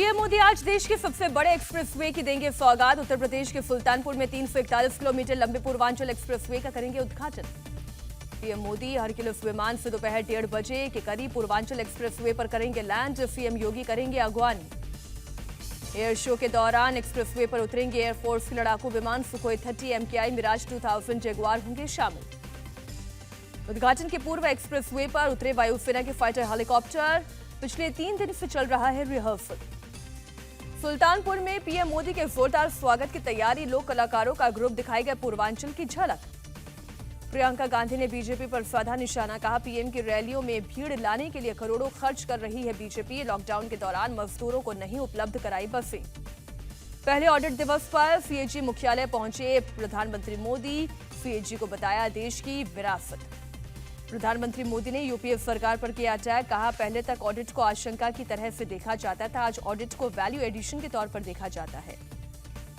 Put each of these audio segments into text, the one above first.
PM Modi आज देश के सबसे बड़े एक्सप्रेसवे की देंगे सौगात। उत्तर प्रदेश के सुल्तानपुर में 341 किलोमीटर लंबे पूर्वांचल एक्सप्रेसवे का करेंगे उद्घाटन। पीएम मोदी हरक्यूलिस विमान से दोपहर 1:30 बजे के करीब पूर्वांचल एक्सप्रेसवे पर करेंगे लैंड। सीएम योगी करेंगे अगवानी। एयर शो के दौरान एक्सप्रेसवे पर उतरेंगे एयरफोर्स के लड़ाकू विमान सुखोई 30, MKI मिराज 2000 जगुआर होंगे शामिल। उद्घाटन के पूर्व एक्सप्रेसवे पर उतरे वायुसेना के फाइटर हेलीकॉप्टर। पिछले 3 दिन से चल रहा है रिहर्सल। सुल्तानपुर में पीएम मोदी के जोरदार स्वागत की तैयारी। लोक कलाकारों का ग्रुप दिखाएगा पूर्वांचल की झलक। प्रियंका गांधी ने बीजेपी पर साधा निशाना। कहा, पीएम की रैलियों में भीड़ लाने के लिए करोड़ों खर्च कर रही है बीजेपी। लॉकडाउन के दौरान मजदूरों को नहीं उपलब्ध कराई बसें। पहले ऑडिट दिवस पर सीएजी मुख्यालय पहुंचे प्रधानमंत्री मोदी। सीएजी को बताया देश की विरासत। प्रधानमंत्री मोदी ने यूपीए सरकार पर किया अटैक। कहा, पहले तक ऑडिट को आशंका की तरह से देखा जाता था, आज ऑडिट को वैल्यू एडिशन के तौर पर देखा जाता है।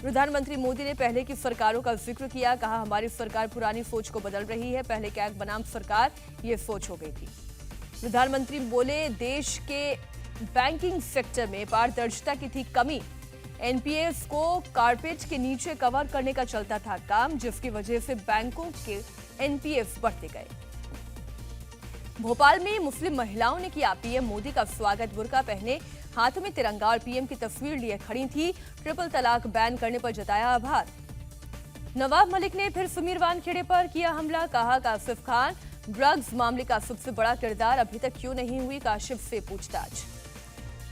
प्रधानमंत्री मोदी ने पहले की सरकारों का जिक्र किया। कहा, हमारी सरकार पुरानी सोच को बदल रही है। पहले कैग बनाम सरकार ये सोच हो गई थी। प्रधानमंत्री बोले, देश के बैंकिंग सेक्टर में पारदर्शिता की थी कमी। एनपीएस को कारपेट के नीचे कवर करने का चलता था काम, जिसकी वजह से बैंकों के एनपीएस बढ़ते गए। भोपाल में मुस्लिम महिलाओं ने किया पीएम मोदी का स्वागत। बुर्का पहने, हाथों में तिरंगा और पीएम की तस्वीर लिए खड़ी थी। ट्रिपल तलाक बैन करने पर जताया आभार। नवाब मलिक ने फिर सुमीर वानखेड़े पर किया हमला। कहा, काशिफ खान ड्रग्स मामले का सबसे बड़ा किरदार, अभी तक क्यों नहीं हुई काशिफ से पूछताछ।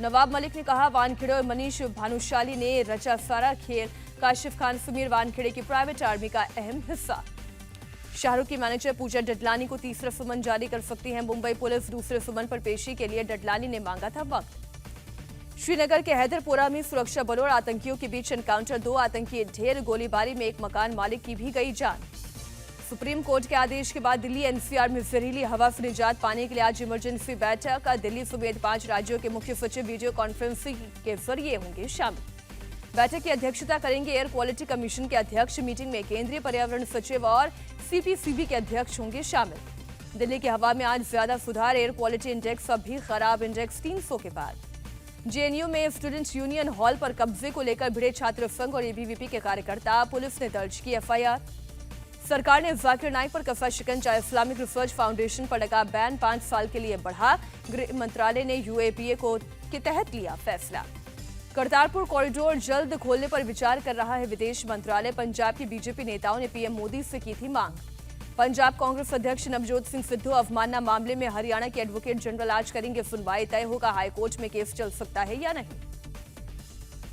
नवाब मलिक ने कहा, वानखेड़े और मनीष भानुशाली ने रचा सारा खेल। काशिफ खान सुमीर वानखेड़े की प्राइवेट आर्मी का अहम हिस्सा। शाहरुख की मैनेजर पूजा डडलानी को तीसरा सुमन जारी कर सकती है मुंबई पुलिस। दूसरे सुमन पर पेशी के लिए डडलानी ने मांगा था वक्त। श्रीनगर के हैदरपुरा में सुरक्षा बलों और आतंकियों के बीच एनकाउंटर। 2 आतंकी ढेर। गोलीबारी में एक मकान मालिक की भी गई जान। सुप्रीम कोर्ट के आदेश के बाद दिल्ली एनसीआर में जहरीली हवा से निजात पाने के लिए आज इमरजेंसी बैठक। दिल्ली समेत 5 राज्यों के मुख्य सचिव वीडियो कॉन्फ्रेंसिंग के जरिए होंगे शामिल। बैठक की अध्यक्षता करेंगे एयर क्वालिटी कमीशन के अध्यक्ष। मीटिंग में केंद्रीय पर्यावरण सचिव और सीपीसीबी के अध्यक्ष होंगे शामिल। दिल्ली की हवा में आज ज्यादा सुधार। एयर क्वालिटी इंडेक्स अब भी खराब, इंडेक्स 300 के बाद। जेएनयू में स्टूडेंट्स यूनियन हॉल पर कब्जे को लेकर भिड़े छात्र संघ और एबीवीपी के कार्यकर्ता। पुलिस ने दर्ज की एफआईआर। सरकार ने जाकिर नाइक पर कसा शिकंजा। इस्लामिक रिसर्च फाउंडेशन पर लगा बैन 5 साल के लिए बढ़ा। गृह मंत्रालय ने यूएपीए के तहत लिया फैसला। करतारपुर कॉरिडोर जल्द खोलने पर विचार कर रहा है विदेश मंत्रालय। पंजाब के बीजेपी नेताओं ने पीएम मोदी से की थी मांग। पंजाब कांग्रेस अध्यक्ष नवजोत सिंह सिद्धू अवमानना मामले में हरियाणा के एडवोकेट जनरल आज करेंगे सुनवाई। तय होगा हाईकोर्ट में केस चल सकता है या नहीं।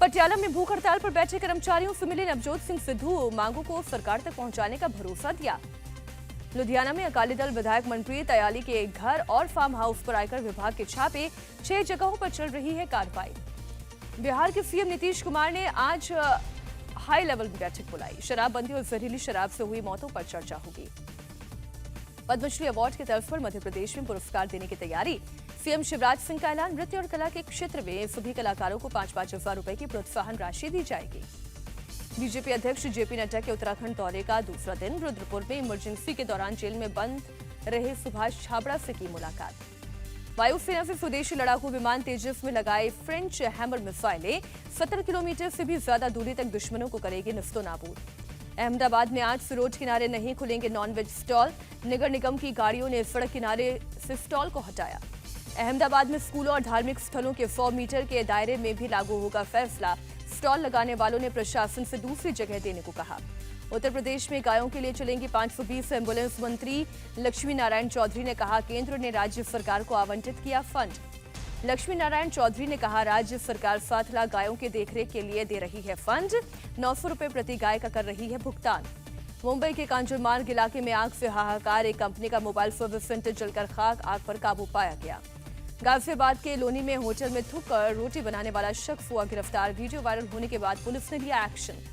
पटियाला में भूख हड़ताल पर बैठे कर्मचारियों से मिले नवजोत सिंह सिद्धू। मांगों को सरकार तक पहुंचाने का भरोसा दिया। लुधियाना में अकाली दल विधायक मनप्रीत अयाली के घर और फार्म हाउस पर आयकर विभाग के छापे। 6 जगहों पर चल रही है कार्रवाई। बिहार के सीएम नीतीश कुमार ने आज हाई लेवल बैठक बुलाई। शराबबंदी और जहरीली शराब से हुई मौतों पर चर्चा होगी। पद्मश्री अवार्ड की तर्ज पर मध्य प्रदेश में पुरस्कार देने की तैयारी। सीएम शिवराज सिंह का ऐलान। नृत्य और कला के क्षेत्र में सभी कलाकारों को 5-5 हजार रुपए की प्रोत्साहन राशि दी जाएगी। बीजेपी अध्यक्ष जेपी नड्डा के उत्तराखंड दौरे का दूसरा दिन। रुद्रपुर में इमरजेंसी के दौरान जेल में बंद रहे सुभाष छाबड़ा से की मुलाकात। वायुसेना से स्वदेशी लड़ाकू विमान तेजस में लगाए फ्रेंच हैमर मिसाइलें 70 किलोमीटर से भी ज्यादा दूरी तक दुश्मनों को करेगी नस्तोनाबूद। अहमदाबाद में आज से रोड किनारे नहीं खुलेंगे नॉनवेज स्टॉल। नगर निगम की गाड़ियों ने सड़क किनारे से स्टॉल को हटाया। अहमदाबाद में स्कूलों और धार्मिक स्थलों के 100 मीटर के दायरे में भी लागू होगा फैसला। स्टॉल लगाने वालों ने प्रशासन से दूसरी जगह देने को कहा। उत्तर प्रदेश में गायों के लिए चलेंगी 520 एम्बुलेंस। मंत्री लक्ष्मी नारायण चौधरी ने कहा, केंद्र ने राज्य सरकार को आवंटित किया फंड। लक्ष्मी नारायण चौधरी ने कहा, राज्य सरकार 7 लाख गायों के देखरेख के लिए दे रही है फंड। 900 रुपए प्रति गाय का कर रही है भुगतान। मुंबई के कांजूरमार्ग इलाके में आग से हाहाकार। एक कंपनी का मोबाइल सर्विस सेंटर जलकर खाक। आग पर काबू पाया गया। गाजियाबाद के लोनी में होटल में थूक कर रोटी बनाने वाला शख्स हुआ गिरफ्तार। वीडियो वायरल होने के बाद पुलिस ने लिया एक्शन।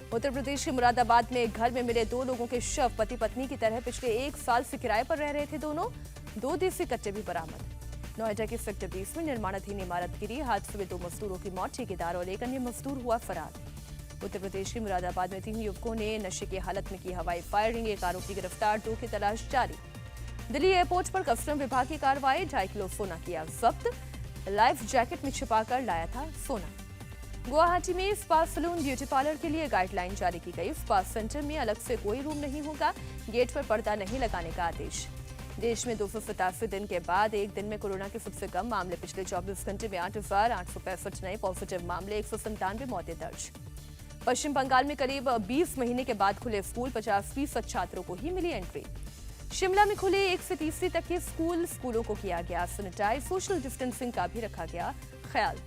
उत्तर प्रदेश के मुरादाबाद में एक घर में मिले 2 लोगों के शव। पति पत्नी की तरह पिछले 1 साल से किराए पर रह रहे थे दोनों। 2 देसी कट्टे भी बरामद। नोएडा के सेक्टर 20 में निर्माणाधीन इमारत गिरी। हादसे में 2 मजदूरों की मौत। ठेकेदार और एक अन्य मजदूर हुआ फरार। उत्तर प्रदेश के मुरादाबाद में 3 युवकों ने नशे की हालत में की हवाई फायरिंग। एक आरोपी गिरफ्तार। 2 की तलाश जारी। दिल्ली एयरपोर्ट पर कस्टम विभाग की कार्रवाई। 2.5 किलो सोना किया जब्त। लाइफ जैकेट में छिपाकर लाया था सोना। गुवाहाटी में स्पा सलून ब्यूटी पार्लर के लिए गाइडलाइन जारी की गई। स्पा सेंटर में अलग से कोई रूम नहीं होगा, गेट पर पर्दा नहीं लगाने का आदेश। देश में 287 दिन के बाद एक दिन में कोरोना के सबसे कम मामले। पिछले 24 घंटे में 8,865 नए पॉजिटिव मामले, 197 मौतें दर्ज। पश्चिम बंगाल में करीब 20 महीने के बाद खुले स्कूल, 50% छात्रों को ही मिली एंट्री। शिमला में खुले 1 से तीसरी तक के स्कूलों को किया गया सैनिटाइज, सोशल डिस्टेंसिंग का भी रखा गया ख्याल।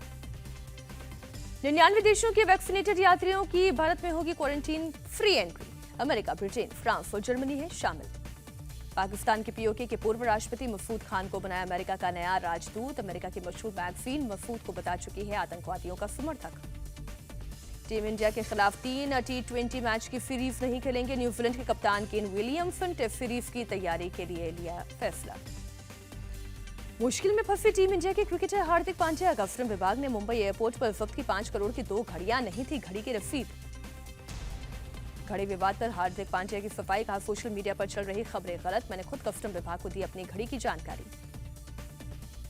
99 देशों के वैक्सीनेटेड यात्रियों की भारत में होगी quarantine free entry. America, Britain, France और जर्मनी है शामिल। पाकिस्तान के पीओके के पूर्व राष्ट्रपति मसूद खान को बनाया अमेरिका का नया राजदूत। अमेरिका की मशहूर मैगजीन मसूद को बता चुकी है आतंकवादियों का समर्थक। टीम इंडिया के खिलाफ 3 T20 मैच की सीरीज नहीं खेलेंगे। न्यूजीलैंड के कप्तान केन विलियमसन टेस्ट सीरीज की तैयारी के लिए लिया फैसला। मुश्किल में फंसी टीम इंडिया के क्रिकेटर हार्दिक पांड्या। कस्टम विभाग ने मुंबई एयरपोर्ट पर जब्त की 5 करोड़ की 2 घड़ियां नहीं थी घड़ी की रसीद। घड़ी विवाद पर हार्दिक पांड्या की सफाई, कहा सोशल मीडिया पर चल रही खबरें गलत, मैंने खुद कस्टम विभाग को दी अपनी घड़ी की जानकारी।